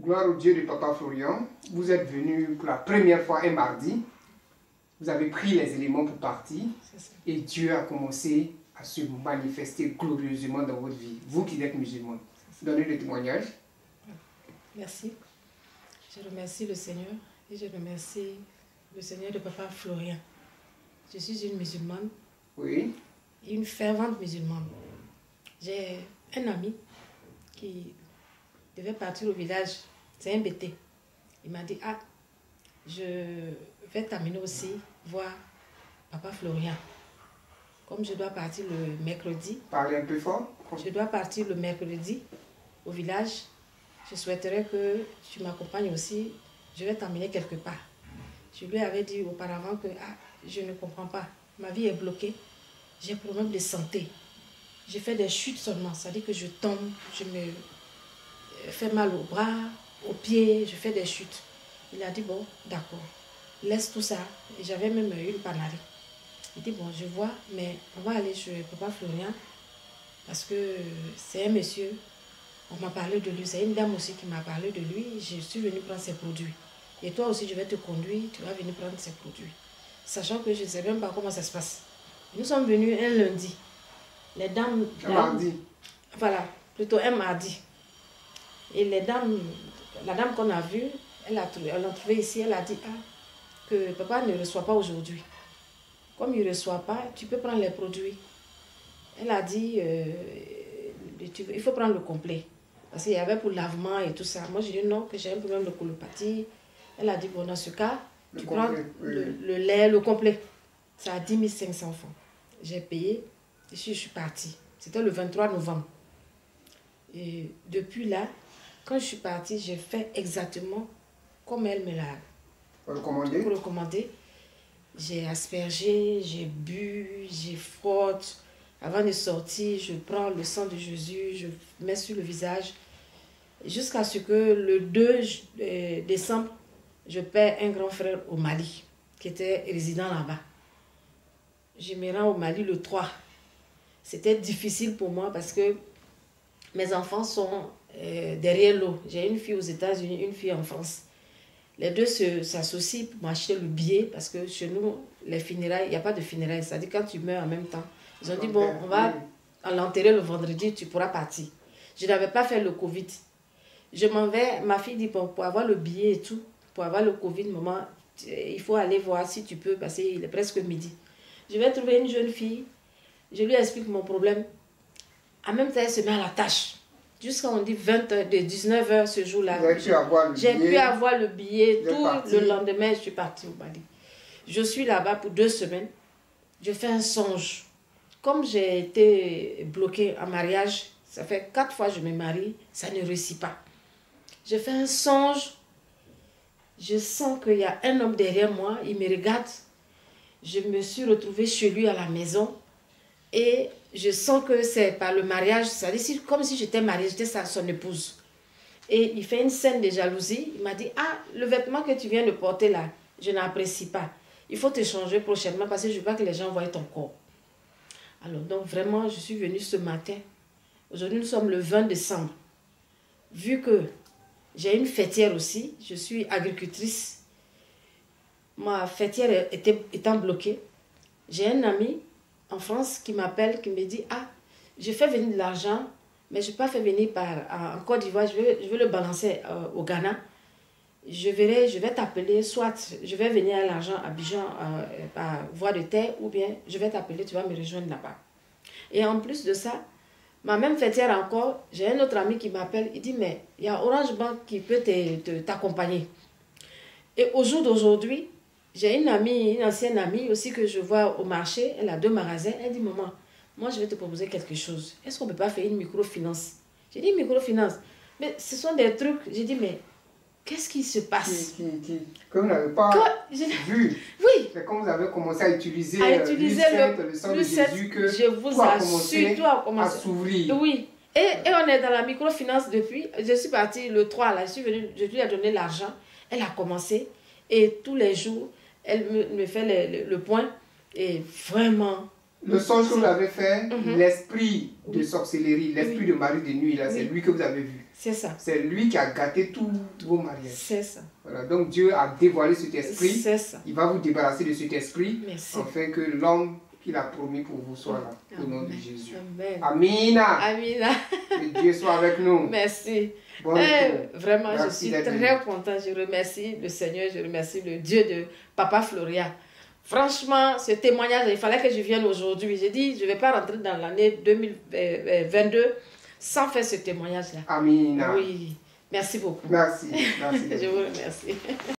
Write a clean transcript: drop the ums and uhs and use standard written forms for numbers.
Gloire au Dieu de Papa Florian. Vous êtes venu pour la première fois un mardi. Vous avez pris les éléments pour partir. Et Dieu a commencé à se manifester glorieusement dans votre vie. Vous qui êtes musulmane. Donnez le témoignage. Merci. Je remercie le Seigneur et je remercie le Seigneur de Papa Florian. Je suis une musulmane. Oui. Une fervente musulmane. J'ai un ami qui devait partir au village. C'est un BT. Il m'a dit, ah, je vais t'amener aussi voir Papa Florian. Comme je dois partir le mercredi. Parlez un peu fort. Je dois partir le mercredi au village. Je souhaiterais que tu m'accompagnes aussi. Je vais t'emmener quelque part. Je lui avais dit auparavant que ah, je ne comprends pas. Ma vie est bloquée. J'ai un problème de santé. J'ai fait des chutes seulement. Ça dit que je tombe, je me fais mal au bras, aux pieds, je fais des chutes. Il a dit bon, d'accord, laisse tout ça. Et j'avais même eu une panarie. Il dit bon, je vois, mais on va aller chez Papa Florian parce que c'est un monsieur. On m'a parlé de lui, c'est une dame aussi qui m'a parlé de lui. Je suis venue prendre ses produits. Et toi aussi, je vais te conduire, tu vas venir prendre ses produits. Sachant que je ne sais même pas comment ça se passe. Nous sommes venus un lundi. Les dames... Un mardi. Voilà, plutôt un mardi. Et les dames, la dame qu'on a vue, elle l'a trouvée ici, elle a dit ah, que papa ne reçoit pas aujourd'hui. Comme il ne reçoit pas, tu peux prendre les produits. Elle a dit, il faut prendre le complet. Parce qu'il y avait pour lavement et tout ça. Moi, j'ai dit non, que j'ai un problème de colopathie. Elle a dit, bon, dans ce cas, tu prends le lait, le complet. Ça a 10 500 francs. J'ai payé, et je suis partie. C'était le 23 novembre. Et depuis là, quand je suis partie, j'ai fait exactement comme elle me l'a recommandé. J'ai aspergé, j'ai bu, j'ai frotte. Avant de sortir, je prends le sang de Jésus, je mets sur le visage. Jusqu'à ce que le 2 décembre, je perds un grand frère au Mali, qui était résident là-bas. Je me rends au Mali le 3. C'était difficile pour moi parce que mes enfants sont derrière l'eau. J'ai une fille aux États-Unis, une fille en France. Les deux s'associent pour m'acheter le billet parce que chez nous, les funérailles, il n'y a pas de funérailles. C'est-à-dire quand tu meurs en même temps. Ils ont dit, bon, on va l'enterrer le vendredi, tu pourras partir. Je n'avais pas fait le Covid. Je m'en vais, ma fille dit, bon, pour avoir le billet et tout, pour avoir le Covid, maman, il faut aller voir si tu peux, parce qu'il est presque midi. Je vais trouver une jeune fille, je lui explique mon problème. En même temps, elle se met à la tâche. Jusqu'à on dit 20h, de 19h ce jour-là. J'ai pu avoir le billet. Tout le lendemain, je suis partie au Mali. Je suis là-bas pour 2 semaines. Je fais un songe. Comme j'ai été bloquée en mariage, ça fait 4 fois que je me marie, ça ne réussit pas. Je fais un songe. Je sens qu'il y a un homme derrière moi, il me regarde. Je me suis retrouvée chez lui à la maison. Et je sens que c'est par le mariage, c'est-à-dire comme si j'étais mariée, j'étais son épouse. Et il fait une scène de jalousie. Il m'a dit, ah, le vêtement que tu viens de porter là, je n'apprécie pas. Il faut te changer prochainement parce que je veux pas que les gens voient ton corps. Alors, donc vraiment, je suis venue ce matin. Aujourd'hui, nous sommes le 20 décembre. Vu que j'ai une fêtière aussi, je suis agricultrice. Ma fêtière étant bloquée, j'ai un ami en France qui m'appelle, qui me dit, ah, je fais venir de l'argent, mais je ne peux pas faire venir en Côte d'Ivoire, je veux le balancer au Ghana. Je vais t'appeler, soit je vais venir à l'argent à Abidjan par voie de terre, ou bien je vais t'appeler, tu vas me rejoindre là-bas. Et en plus de ça, ma même fêtière encore, j'ai un autre ami qui m'appelle, il dit, mais il y a Orange Bank qui peut t'accompagner. Et au jour d'aujourd'hui, j'ai une amie, une ancienne amie aussi que je vois au marché, elle a 2 magasins, elle dit, maman, moi je vais te proposer quelque chose. Est-ce qu'on ne peut pas faire une microfinance? J'ai dit, microfinance, mais ce sont des trucs, j'ai dit, mais qu'est-ce qui se passe? Que vous n'avez pas vu. Oui. C'est quand vous avez commencé à utiliser le sang de Jésus que je vous assure, tout a commencé à s'ouvrir. Oui. Et on est dans la microfinance depuis. Je suis partie le 3, là, je lui ai donné l'argent. Elle a commencé. Et tous les jours, elle me fait le point. Et vraiment... Le songe que vous avez fait, l'esprit de sorcellerie, l'esprit de mari de nuit, là, c'est lui que vous avez vu. C'est ça. C'est lui qui a gâté tous vos mariages. C'est ça. Voilà, donc Dieu a dévoilé cet esprit. C'est ça. Il va vous débarrasser de cet esprit. Merci. Afin que l'homme qu'il a promis pour vous soit là. Au nom de Jésus. Amen. Amina. Amina. Que Dieu soit avec nous. Merci. Bon retour. Vraiment, Merci je suis d'être très venu. contente. Je remercie le Seigneur, je remercie le Dieu de Papa Floria. Franchement, ce témoignage, il fallait que je vienne aujourd'hui. J'ai dit, je ne vais pas rentrer dans l'année 2022 sans faire ce témoignage-là. Amina. Oui, merci beaucoup. Merci. Merci. Je vous remercie.